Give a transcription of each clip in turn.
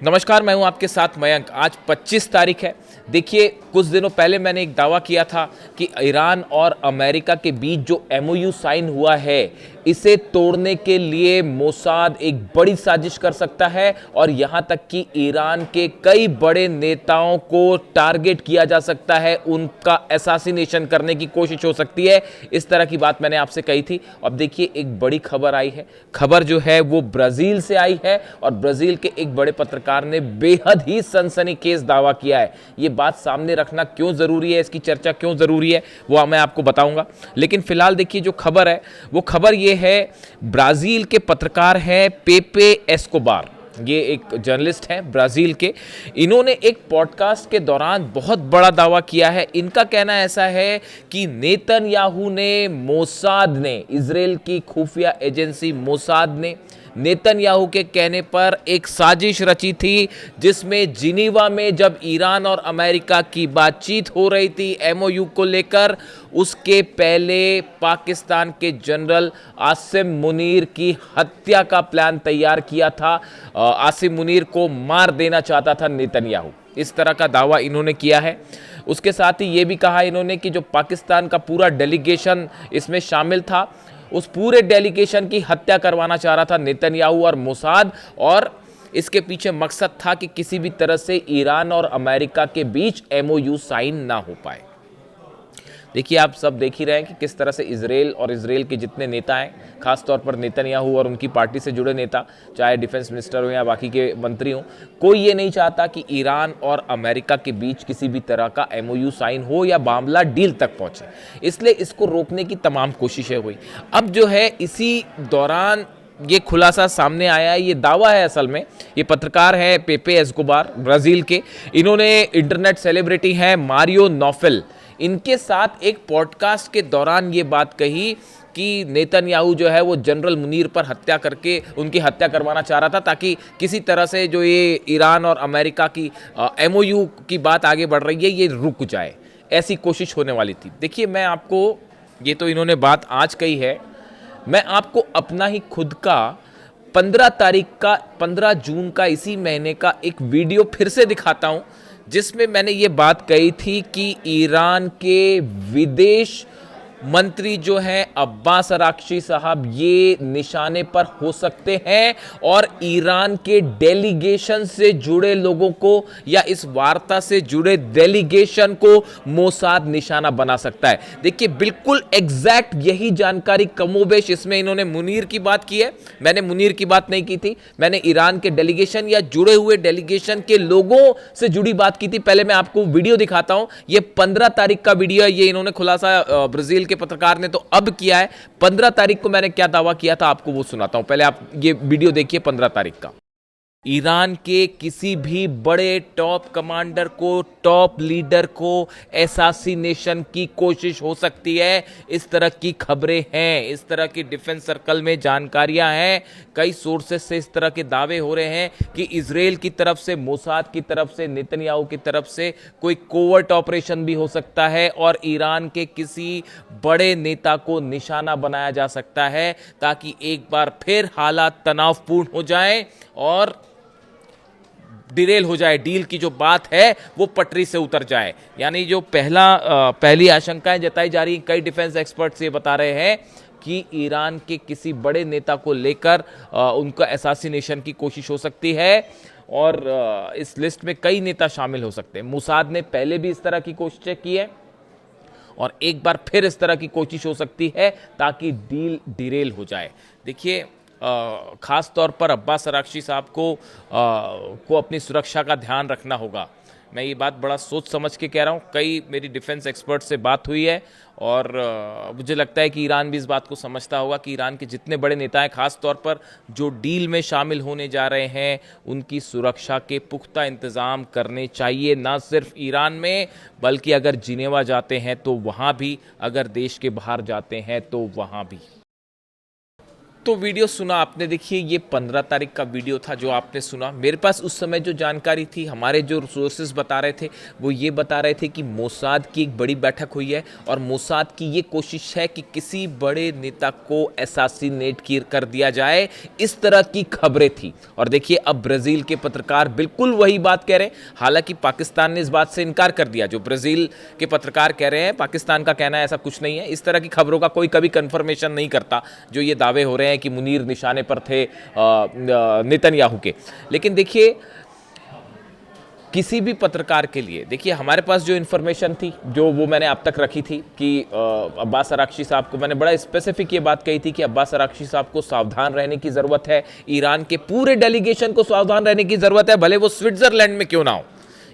नमस्कार, मैं हूं आपके साथ मयंक। आज 25 तारीख है। देखिए, कुछ दिनों पहले मैंने एक दावा किया था कि ईरान और अमेरिका के बीच जो एमओयू साइन हुआ है, इसे तोड़ने के लिए मोसाद एक बड़ी साजिश कर सकता है और यहां तक कि ईरान के कई बड़े नेताओं को टारगेट किया जा सकता है, उनका असैसिनेशन करने की कोशिश हो सकती है। इस तरह की बात मैंने आपसे कही थी। अब देखिए, एक बड़ी खबर आई है। खबर जो है वो ब्राजील से आई है और ब्राजील के एक बड़े पत्रकार ने बेहद ही सनसनीखेज दावा किया है। ये बात सामने रखना क्यों जरूरी है, इसकी चर्चा क्यों जरूरी है, वो मैं आपको बताऊंगा। लेकिन फिलहाल देखिए, जो खबर है वो खबर ये है, ब्राजील के पत्रकार हैं पेपे एस्कोबार। ये एक जर्नलिस्ट हैं ब्राजील के। इन्होंने एक पॉडकास्ट के दौरान बहुत बड़ा दावा किया है। इनका कहना ऐसा है कि नेतन्याहू ने, मोसाद ने, इजराइल की खुफिया एजेंसी मोसाद ने नेतन्याहू के कहने पर एक साजिश रची थी, जिसमें जिनीवा में जब ईरान और अमेरिका की बातचीत हो रही थी एमओयू को लेकर, उसके पहले पाकिस्तान के जनरल आसिम मुनीर की हत्या का प्लान तैयार किया था। आसिम मुनीर को मार देना चाहता था नेतन्याहू। इस तरह का दावा इन्होंने किया है। उसके साथ ही ये भी कहा इन्होंने कि जो पाकिस्तान का पूरा डेलीगेशन इसमें शामिल था, उस पूरे डेलीगेशन की हत्या करवाना चाह रहा था नेतन्याहू और मोसाद, और इसके पीछे मकसद था कि किसी भी तरह से ईरान और अमेरिका के बीच एमओयू साइन ना हो पाए। देखिए, आप सब देख ही रहे हैं कि किस तरह से इजराइल और इजराइल के जितने नेता हैं, खासतौर पर नेतन्याहू और उनकी पार्टी से जुड़े नेता, चाहे डिफेंस मिनिस्टर हो या बाकी के मंत्री हों, कोई ये नहीं चाहता कि ईरान और अमेरिका के बीच किसी भी तरह का एमओयू साइन हो या मामला डील तक पहुंचे। इसलिए इसको रोकने की तमाम कोशिशें हुई। अब जो है, इसी दौरान ये खुलासा सामने आया है, ये दावा है। असल में ये पत्रकार है पेपे एस्कोबार, ब्राजील के। इन्होंने इंटरनेट सेलिब्रिटी हैं मारियो नोफेल, इनके साथ एक पॉडकास्ट के दौरान ये बात कही कि नेतन्याहू जो है वो जनरल मुनीर पर हत्या करके उनकी हत्या करवाना चाह रहा था, ताकि किसी तरह से जो ये ईरान और अमेरिका की एमओयू की बात आगे बढ़ रही है, ये रुक जाए। ऐसी कोशिश होने वाली थी। देखिए, मैं आपको, ये तो इन्होंने बात आज कही है, मैं आपको अपना ही खुद का 15 जून का, इसी महीने का एक वीडियो फिर से दिखाता हूं, जिसमें मैंने ये बात कही थी कि ईरान के विदेश मंत्री जो हैं अब्बास अराक्ची साहब, ये निशाने पर हो सकते हैं और ईरान के डेलीगेशन से जुड़े लोगों को या इस वार्ता से जुड़े डेलीगेशन को मोसाद निशाना बना सकता है। देखिए, बिल्कुल एग्जैक्ट यही जानकारी कमोबेश इसमें इन्होंने मुनीर की बात की है। मैंने मुनीर की बात नहीं की थी, मैंने ईरान के डेलीगेशन या जुड़े हुए डेलीगेशन के लोगों से जुड़ी बात की थी। पहले मैं आपको वीडियो दिखाता हूं। ये 15 तारीख का वीडियो है। ये इन्होंने खुलासा ब्राजील के पत्रकार ने तो अब किया है। 15 तारीख को मैंने क्या दावा किया था आपको वो सुनाता हूं। पहले आप ये वीडियो देखिए 15 तारीख का। ईरान के किसी भी बड़े टॉप कमांडर को, टॉप लीडर को असैसिनेशन की कोशिश हो सकती है। इस तरह की खबरें हैं, इस तरह की डिफेंस सर्कल में जानकारियां हैं। कई सोर्सेस से इस तरह के दावे हो रहे हैं कि इजराइल की तरफ से, मोसाद की तरफ से, नेतन्याहू की तरफ से कोई कोवर्ट ऑपरेशन भी हो सकता है और ईरान के किसी बड़े नेता को निशाना बनाया जा सकता है, ताकि एक बार फिर हालात तनावपूर्ण हो जाएं और डिरेल हो जाए, डील की जो बात है वो पटरी से उतर जाए। यानी जो पहली आशंकाएं जताई जा रही, कई डिफेंस एक्सपर्ट्स ये बता रहे हैं कि ईरान के किसी बड़े नेता को लेकर उनका असैसिनेशन की कोशिश हो सकती है और इस लिस्ट में कई नेता शामिल हो सकते हैं। मोसाद ने पहले भी इस तरह की कोशिशें की है और एक बार फिर इस तरह की कोशिश हो सकती है ताकि डील डिरेल हो जाए। देखिए, खास तौर पर अब्बास अराक्ची साहब को अपनी सुरक्षा का ध्यान रखना होगा। मैं ये बात बड़ा सोच समझ के कह रहा हूँ। कई मेरी डिफेंस एक्सपर्ट से बात हुई है और मुझे लगता है कि ईरान भी इस बात को समझता होगा कि ईरान के जितने बड़े नेता हैं, खास तौर पर जो डील में शामिल होने जा रहे हैं, उनकी सुरक्षा के पुख्ता इंतजाम करने चाहिए। ना सिर्फ ईरान में, बल्कि अगर जिनेवा जाते हैं तो वहाँ भी, अगर देश के बाहर जाते हैं तो वहाँ भी। तो वीडियो सुना आपने, देखिए ये 15 तारीख का वीडियो था जो आपने सुना। मेरे पास उस समय जो जानकारी थी, हमारे जो सोर्सेज बता रहे थे वो ये बता रहे थे कि मोसाद की एक बड़ी बैठक हुई है और मोसाद की ये कोशिश है कि किसी बड़े नेता को असैसिनेट कर दिया जाए, इस तरह की खबरें थी। और देखिए अब ब्राज़ील के पत्रकार बिल्कुल वही बात कह रहे हैं। हालांकि पाकिस्तान ने इस बात से इनकार कर दिया। जो ब्राज़ील के पत्रकार कह रहे हैं, पाकिस्तान का कहना है ऐसा कुछ नहीं है, इस तरह की खबरों का कोई कभी कंफर्मेशन नहीं करता जो ये दावे हो रहे हैं कि मुनीर निशाने पर थे नेतन्याहू के। लेकिन देखिए किसी भी पत्रकार के लिए, देखिए हमारे पास जो इन्फॉर्मेशन थी, जो वो मैंने अब तक रखी थी कि अब्बास अरागची साहब को मैंने बड़ा स्पेसिफिक ये बात कही थी कि अब्बास अरागची साहब को सावधान रहने की ज़रूरत है, ईरान के पूरे डेलीगेशन को सावधान रहने की ज़रूरत है, भले वो स्विट्ज़रलैंड में क्यों ना हो।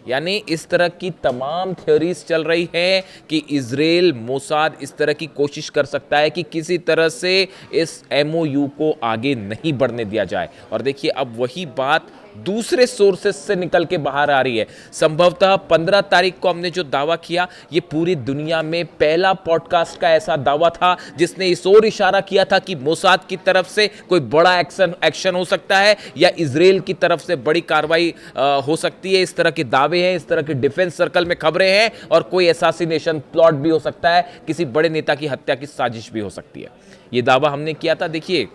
यानी इस तरह की तमाम थ्योरीज चल रही हैं कि इजराइल मोसाद इस तरह की कोशिश कर सकता है कि किसी तरह से इस एमओयू को आगे नहीं बढ़ने दिया जाए। और देखिए अब वही बात दूसरे सोर्सेस से निकल के बाहर आ रही है। संभवतः 15 तारीख को हमने जो दावा किया, ये पूरी दुनिया में पहला पॉडकास्ट का ऐसा दावा था जिसने इस ओर इशारा किया था कि मोसाद की तरफ से कोई बड़ा एक्शन हो सकता है या इजराइल की तरफ से बड़ी कार्रवाई हो सकती है। इस तरह के दावे हैं, इस तरह के डिफेंस सर्कल में खबरें हैं और कोई असैसिनेशन प्लॉट भी हो सकता है, किसी बड़े नेता की हत्या की साजिश भी हो सकती है। ये दावा हमने किया था। देखिए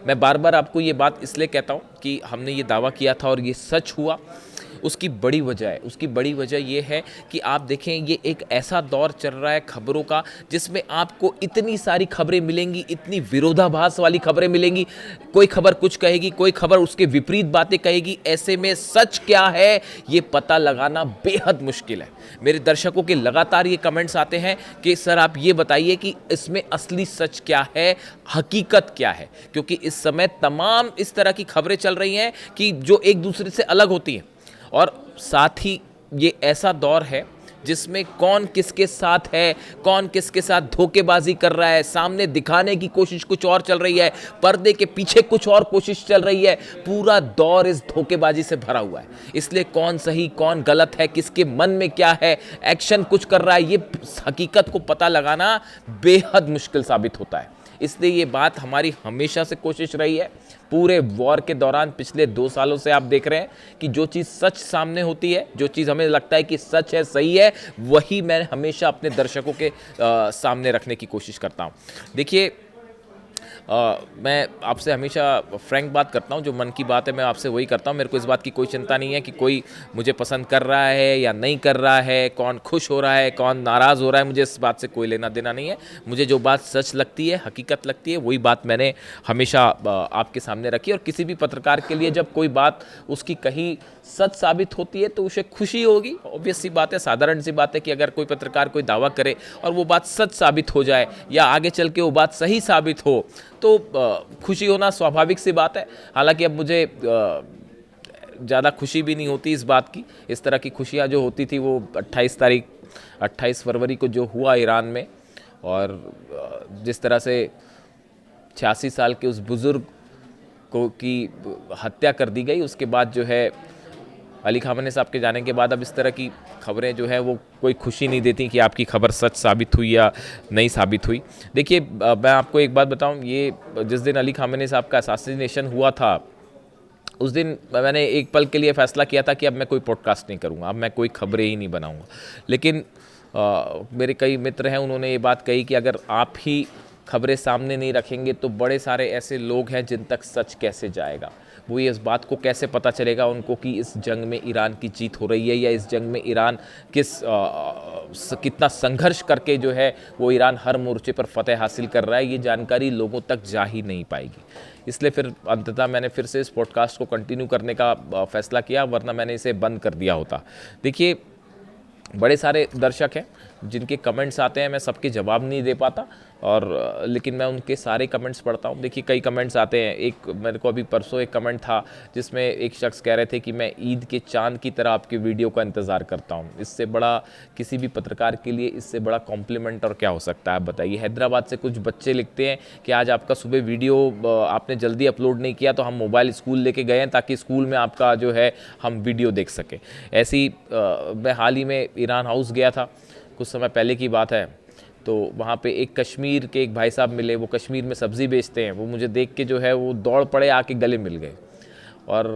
मैं बार बार आपको ये बात इसलिए कहता हूँ कि हमने ये दावा किया था और ये सच हुआ। उसकी बड़ी वजह है, उसकी बड़ी वजह ये है कि आप देखें ये एक ऐसा दौर चल रहा है खबरों का जिसमें आपको इतनी सारी खबरें मिलेंगी, इतनी विरोधाभास वाली खबरें मिलेंगी। कोई खबर कुछ कहेगी, कोई खबर उसके विपरीत बातें कहेगी। ऐसे में सच क्या है ये पता लगाना बेहद मुश्किल है। मेरे दर्शकों के लगातार ये कमेंट्स आते हैं कि सर आप ये बताइए कि इसमें असली सच क्या है, हकीकत क्या है, क्योंकि इस समय तमाम इस तरह की खबरें चल रही हैं कि जो एक दूसरे से अलग होती हैं। और साथ ही ये ऐसा दौर है जिसमें कौन किसके साथ है, कौन किसके साथ धोखेबाजी कर रहा है, सामने दिखाने की कोशिश कुछ और चल रही है, पर्दे के पीछे कुछ और कोशिश चल रही है। पूरा दौर इस धोखेबाजी से भरा हुआ है। इसलिए कौन सही कौन गलत है, किसके मन में क्या है, एक्शन कुछ कर रहा है, ये हकीकत को पता लगाना बेहद मुश्किल साबित होता है। इसलिए ये बात हमारी हमेशा से कोशिश रही है। पूरे वॉर के दौरान पिछले 2 सालों से आप देख रहे हैं कि जो चीज़ सच सामने होती है, जो चीज़ हमें लगता है कि सच है, सही है, वही मैं हमेशा अपने दर्शकों के सामने रखने की कोशिश करता हूँ। देखिए मैं आपसे हमेशा फ्रैंक बात करता हूँ, जो मन की बात है मैं आपसे वही करता हूँ। मेरे को इस बात की कोई चिंता नहीं है कि कोई मुझे पसंद कर रहा है या नहीं कर रहा है, कौन खुश हो रहा है, कौन नाराज़ हो रहा है, मुझे इस बात से कोई लेना देना नहीं है। मुझे जो बात सच लगती है, हकीकत लगती है, वही बात मैंने हमेशा आपके सामने रखी। और किसी भी पत्रकार के लिए जब कोई बात उसकी कहीं सच साबित होती है तो उसे खुशी होगी। ऑब्वियस सी बात है, साधारण सी बात है कि अगर कोई पत्रकार कोई दावा करे और वो बात सच साबित हो जाए या आगे चल के वो बात सही साबित हो तो खुशी होना स्वाभाविक सी बात है। हालांकि अब मुझे ज़्यादा खुशी भी नहीं होती इस बात की। इस तरह की खुशियाँ जो होती थी वो 28 फरवरी को जो हुआ ईरान में, और जिस तरह से 86 साल के उस बुज़ुर्ग को की हत्या कर दी गई, उसके बाद जो है अली खामेनी साहब के जाने के बाद अब इस तरह की खबरें जो है वो कोई खुशी नहीं देती कि आपकी खबर सच साबित हुई या नहीं साबित हुई। देखिए मैं आपको एक बात बताऊं, ये जिस दिन अली खामेनी साहब का असैसिनेशन हुआ था उस दिन मैंने एक पल के लिए फ़ैसला किया था कि अब मैं कोई पॉडकास्ट नहीं करूँगा, अब मैं कोई खबरें ही नहीं बनाऊँगा। लेकिन मेरे कई मित्र हैं, उन्होंने ये बात कही कि अगर आप ही खबरें सामने नहीं रखेंगे तो बड़े सारे ऐसे लोग हैं जिन तक सच कैसे जाएगा, वो ये इस बात को कैसे पता चलेगा उनको कि इस जंग में ईरान की जीत हो रही है या इस जंग में ईरान कितना संघर्ष करके जो है वो ईरान हर मोर्चे पर फतेह हासिल कर रहा है। ये जानकारी लोगों तक जा ही नहीं पाएगी। इसलिए फिर अंततः मैंने फिर से इस पॉडकास्ट को कंटिन्यू करने का फैसला किया, वरना मैंने इसे बंद कर दिया होता। देखिए बड़े सारे दर्शक हैं जिनके कमेंट्स आते हैं, मैं सबके जवाब नहीं दे पाता, और लेकिन मैं उनके सारे कमेंट्स पढ़ता हूँ। देखिए कई कमेंट्स आते हैं। एक मेरे को अभी परसों एक कमेंट था जिसमें एक शख्स कह रहे थे कि मैं ईद के चांद की तरह आपकी वीडियो का इंतज़ार करता हूँ। इससे बड़ा किसी भी पत्रकार के लिए इससे बड़ा कॉम्प्लीमेंट और क्या हो सकता है, आप बताइए। हैदराबाद से कुछ बच्चे लिखते हैं कि आज आपका सुबह वीडियो आपने जल्दी अपलोड नहीं किया तो हम मोबाइल स्कूल लेके गए हैं ताकि स्कूल में आपका जो है हम वीडियो देख सकें। ऐसी मैं हाल ही में ईरान हाउस गया था, कुछ समय पहले की बात है, तो वहाँ पे एक कश्मीर के एक भाई साहब मिले, वो कश्मीर में सब्ज़ी बेचते हैं। वो मुझे देख के जो है वो दौड़ पड़े, आके गले मिल गए और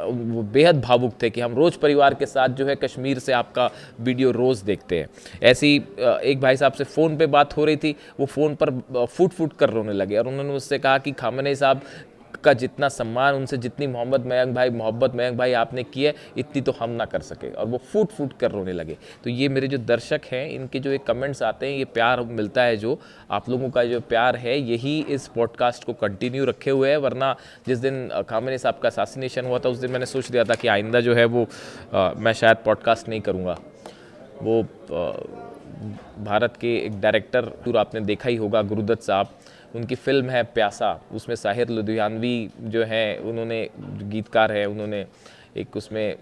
वो बेहद भावुक थे कि हम रोज़ परिवार के साथ जो है कश्मीर से आपका वीडियो रोज़ देखते हैं। ऐसी एक भाई साहब से फ़ोन पे बात हो रही थी, वो फ़ोन पर फूट फूट कर रोने लगे और उन्होंने मुझसे कहा कि खामनेई साहब का जितना सम्मान, उनसे जितनी मोहब्बत मयंक भाई आपने की है, इतनी तो हम ना कर सके, और वो फूट फूट कर रोने लगे। तो ये मेरे जो दर्शक हैं, इनके जो ये कमेंट्स आते हैं, ये प्यार मिलता है, जो आप लोगों का जो प्यार है, यही इस पॉडकास्ट को कंटिन्यू रखे हुए है। वरना जिस दिन खामनेई साहब का असैसिनेशन हुआ था, उस दिन मैंने सोच लिया था कि आइंदा जो है वो मैं शायद पॉडकास्ट नहीं करूँगा। वो भारत के एक डायरेक्टर, आपने देखा ही होगा, गुरुदत्त साहब, उनकी फ़िल्म है प्यासा, उसमें साहिर लुधियानवी जो हैं, उन्होंने गीतकार हैं, उन्होंने एक उसमें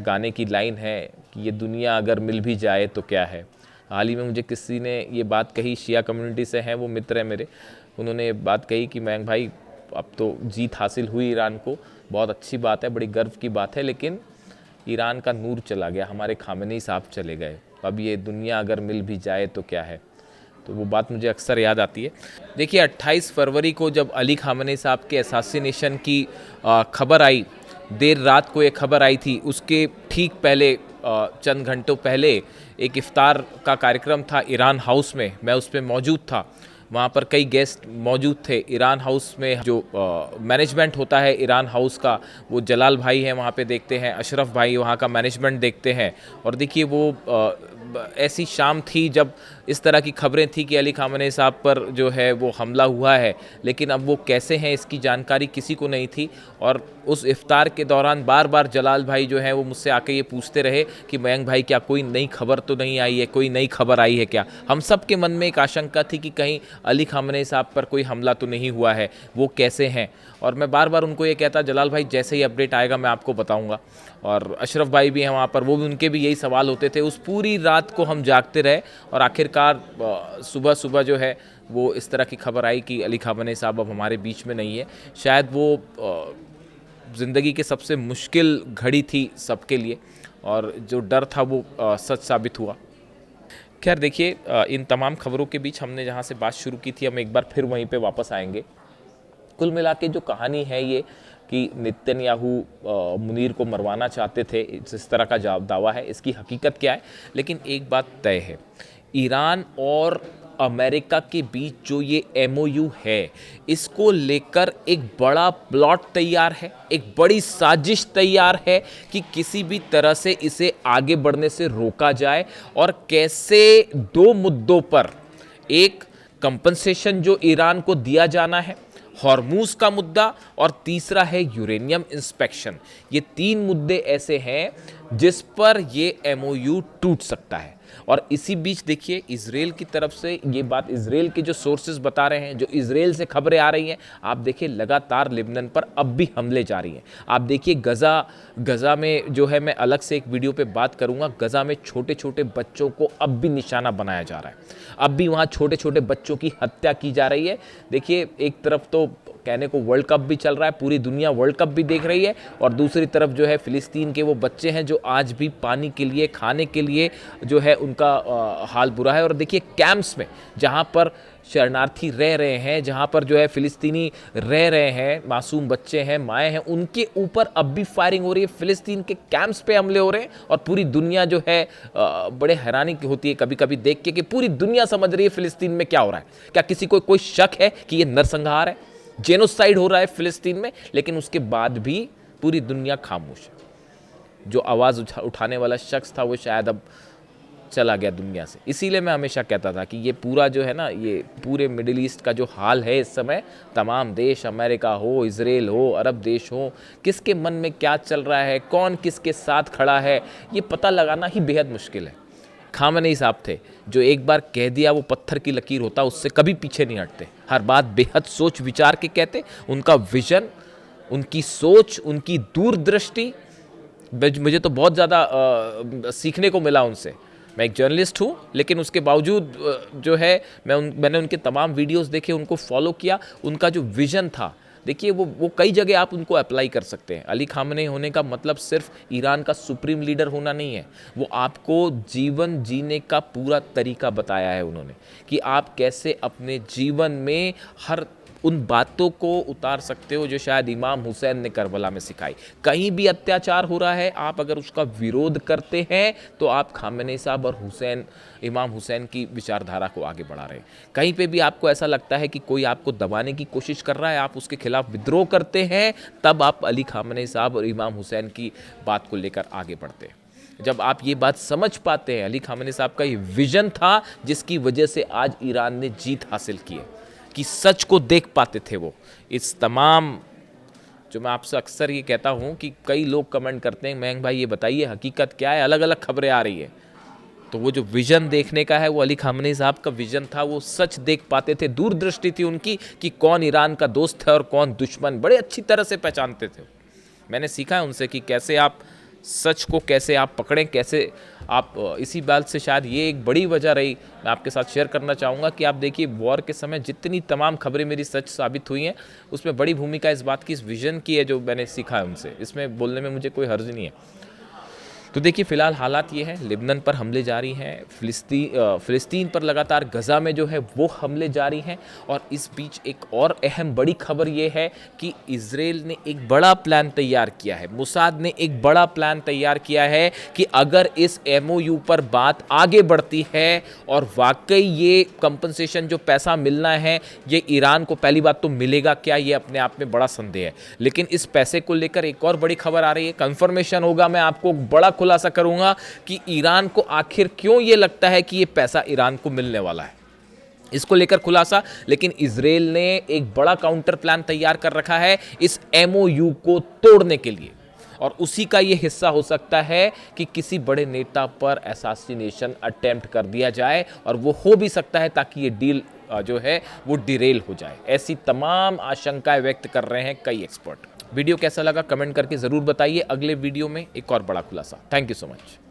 गाने की लाइन है कि ये दुनिया अगर मिल भी जाए तो क्या है। हाल ही में मुझे किसी ने ये बात कही, शिया कम्युनिटी से हैं, वो मित्र हैं मेरे, उन्होंने ये बात कही कि मयंक भाई अब तो जीत हासिल हुई ईरान को, बहुत अच्छी बात है, बड़ी गर्व की बात है, लेकिन ईरान का नूर चला गया, हमारे खामनेई साहब चले गए, अब ये दुनिया अगर मिल भी जाए तो क्या है। तो वो बात मुझे अक्सर याद आती है। देखिए 28 फरवरी को जब अली खामनेई साहब के असैसिनेशन की खबर आई, देर रात को ये खबर आई थी, उसके ठीक पहले चंद घंटों पहले एक इफ्तार का कार्यक्रम था ईरान हाउस में, मैं उस पर मौजूद था। वहाँ पर कई गेस्ट मौजूद थे। ईरान हाउस में जो मैनेजमेंट होता है ईरान हाउस का, वो जलाल भाई हैं, वहाँ पे देखते हैं, अशरफ भाई वहाँ का मैनेजमेंट देखते हैं। और देखिए वो ऐसी शाम थी जब इस तरह की खबरें थी कि अली खामनेई साहब पर जो है वो हमला हुआ है, लेकिन अब वो कैसे हैं इसकी जानकारी किसी को नहीं थी। और उस इफ्तार के दौरान बार बार जलाल भाई जो है वो मुझसे आके ये पूछते रहे कि मयंक भाई क्या कोई नई खबर तो नहीं आई है, कोई नई खबर आई है क्या। हम सब के मन में एक आशंका थी कि कहीं अली खामनेई साहब पर कोई हमला तो नहीं हुआ है, वो कैसे हैं। और मैं बार बार उनको ये कहता, जलाल भाई जैसे ही अपडेट आएगा मैं आपको बताऊंगा। और अशरफ भाई भी हैं वहाँ पर, वो भी, उनके भी यही सवाल होते थे। उस पूरी रात को हम जागते रहे और आखिरकार सुबह सुबह जो है वो इस तरह की खबर आई कि अली खामनेई साहब अब हमारे बीच में नहीं है। शायद वो ज़िंदगी के सबसे मुश्किल घड़ी थी सबके लिए, और जो डर था वो सच साबित हुआ। खैर देखिए, इन तमाम खबरों के बीच हमने जहाँ से बात शुरू की थी, हम एक बार फिर वहीं पे वापस आएंगे। कुल मिला के जो कहानी है ये कि नेतन्याहू मुनीर को मरवाना चाहते थे, इस तरह का दावा है। इसकी हकीकत क्या है, लेकिन एक बात तय है, ईरान और अमेरिका के बीच जो ये MOU है, इसको लेकर एक बड़ा प्लॉट तैयार है, एक बड़ी साजिश तैयार है कि किसी भी तरह से इसे आगे बढ़ने से रोका जाए, और कैसे दो मुद्दों पर, एक कंपनसेशन जो ईरान को दिया जाना है, हॉर्मूज का मुद्दा, और तीसरा है यूरेनियम इंस्पेक्शन। ये 3 मुद्दे ऐसे हैं जिस पर ये MOU टूट सकता है। और इसी बीच देखिए इजराइल की तरफ से ये बात, इजराइल के जो सोर्सेज बता रहे हैं, जो इजराइल से खबरें आ रही हैं, आप देखिए लगातार लेबनान पर अब भी हमले जारी हैं। आप देखिए गजा में जो है, मैं अलग से एक वीडियो पे बात करूंगा, गजा में छोटे छोटे बच्चों को अब भी निशाना बनाया जा रहा है, अब भी वहाँ छोटे छोटे बच्चों की हत्या की जा रही है। देखिए एक तरफ तो कहने को वर्ल्ड कप भी चल रहा है, पूरी दुनिया वर्ल्ड कप भी देख रही है, और दूसरी तरफ जो है फिलिस्तीन के वो बच्चे हैं जो आज भी पानी के लिए, खाने के लिए जो है उनका हाल बुरा है। और देखिए कैंप्स में जहाँ पर शरणार्थी रह रहे हैं, जहाँ पर जो है फिलिस्तीनी रह रहे हैं, मासूम बच्चे हैं, माएँ हैं, उनके ऊपर अब भी फायरिंग हो रही है, फिलिस्तीन के कैंप्स पे हमले हो रहे हैं। और पूरी दुनिया जो है बड़े हैरानी की होती है कभी कभी देख के कि पूरी दुनिया समझ रही है फिलिस्तीन में क्या हो रहा है। क्या किसी को कोई शक है कि ये नरसंहार है, जेनोसाइड हो रहा है फिलिस्तीन में? लेकिन उसके बाद भी पूरी दुनिया खामोश है। जो आवाज़ उठाने वाला शख्स था वो शायद अब चला गया दुनिया से। इसीलिए मैं हमेशा कहता था कि ये पूरा जो है ना, ये पूरे मिडिल ईस्ट का जो हाल है इस समय, तमाम देश, अमेरिका हो, इजराइल हो, अरब देश हो, किसके मन में क्या चल रहा है, कौन किसके साथ खड़ा है, ये पता लगाना ही बेहद मुश्किल है। खामनेई साहब थे जो एक बार कह दिया वो पत्थर की लकीर होता, उससे कभी पीछे नहीं हटते, हर बात बेहद सोच विचार के कहते। उनका विजन, उनकी सोच, उनकी दूरदृष्टि, मुझे तो बहुत ज़्यादा सीखने को मिला उनसे। मैं एक जर्नलिस्ट हूँ, लेकिन उसके बावजूद जो है मैंने उनके तमाम वीडियोस देखे, उनको फॉलो किया। उनका जो विज़न था देखिए वो कई जगह आप उनको अप्लाई कर सकते हैं। अली खामनेई होने का मतलब सिर्फ ईरान का सुप्रीम लीडर होना नहीं है, वो आपको जीवन जीने का पूरा तरीका बताया है उन्होंने, कि आप कैसे अपने जीवन में हर उन बातों को उतार सकते हो जो शायद इमाम हुसैन ने करबला में सिखाई। कहीं भी अत्याचार हो रहा है, आप अगर उसका विरोध करते हैं तो आप खामेनेई साहब और इमाम हुसैन की विचारधारा को आगे बढ़ा रहे हैं। कहीं पे भी आपको ऐसा लगता है कि कोई आपको दबाने की कोशिश कर रहा है, आप उसके खिलाफ विद्रोह करते हैं, तब आप अली खामेनेई साहब और इमाम हुसैन की बात को लेकर आगे बढ़ते हैं। जब आप ये बात समझ पाते हैं, अली खामेनेई साहब का ये विजन था जिसकी वजह से आज ईरान ने जीत हासिल की है, कि सच को देख पाते थे वो। इस तमाम जो मैं आपसे अक्सर ये कहता हूँ कि कई लोग कमेंट करते हैं, मयंक भाई ये बताइए हकीकत क्या है, अलग अलग खबरें आ रही है। तो वो जो विजन देखने का है वो अली खामनेई साहब का विजन था, वो सच देख पाते थे, दूरदृष्टि थी उनकी कि कौन ईरान का दोस्त है और कौन दुश्मन, बड़े अच्छी तरह से पहचानते थे। मैंने सीखा है उनसे कि कैसे आप सच को कैसे आप पकड़ें, कैसे आप इसी बात से शायद ये एक बड़ी वजह रही, मैं आपके साथ शेयर करना चाहूँगा कि आप देखिए वॉर के समय जितनी तमाम खबरें मेरी सच साबित हुई हैं, उसमें बड़ी भूमिका इस बात की, इस विजन की है जो मैंने सीखा है उनसे। इसमें बोलने में मुझे कोई हर्ज नहीं है। तो देखिए फ़िलहाल हालात ये हैं, लिबनन पर हमले जारी हैं, फ़िलिस्तीन पर लगातार गज़ा में जो है वो हमले जारी हैं, और इस बीच एक और अहम बड़ी खबर ये है कि इज़राइल ने एक बड़ा प्लान तैयार किया है, मोसाद ने एक बड़ा प्लान तैयार किया है कि अगर इस MOU पर बात आगे बढ़ती है और वाकई ये कंपनसेशन जो पैसा मिलना है ये ईरान को, पहली बात तो मिलेगा क्या, ये अपने आप में बड़ा संदेह है। लेकिन इस पैसे को लेकर एक और बड़ी खबर आ रही है, कंफर्मेशन होगा, मैं आपको बड़ा खुलासा करूंगा कि ईरान को आखिर क्यों ये लगता है कि ये पैसा ईरान को मिलने वाला है, इसको लेकर खुलासा। लेकिन इजराइल ने एक बड़ा काउंटर प्लान तैयार कर रखा है इस MOU को तोड़ने के लिए, और उसी का ये हिस्सा हो सकता है कि किसी बड़े नेता पर असैसिनेशन अटेम्प्ट कर दिया जाए, और वो हो भी सकता है ताकि ये डील जो है वो डिरेल हो जाए। ऐसी तमाम आशंकाएं व्यक्त कर रहे हैं कई एक्सपर्ट। वीडियो कैसा लगा कमेंट करके ज़रूर बताइए। अगले वीडियो में एक और बड़ा खुलासा। Thank you so much.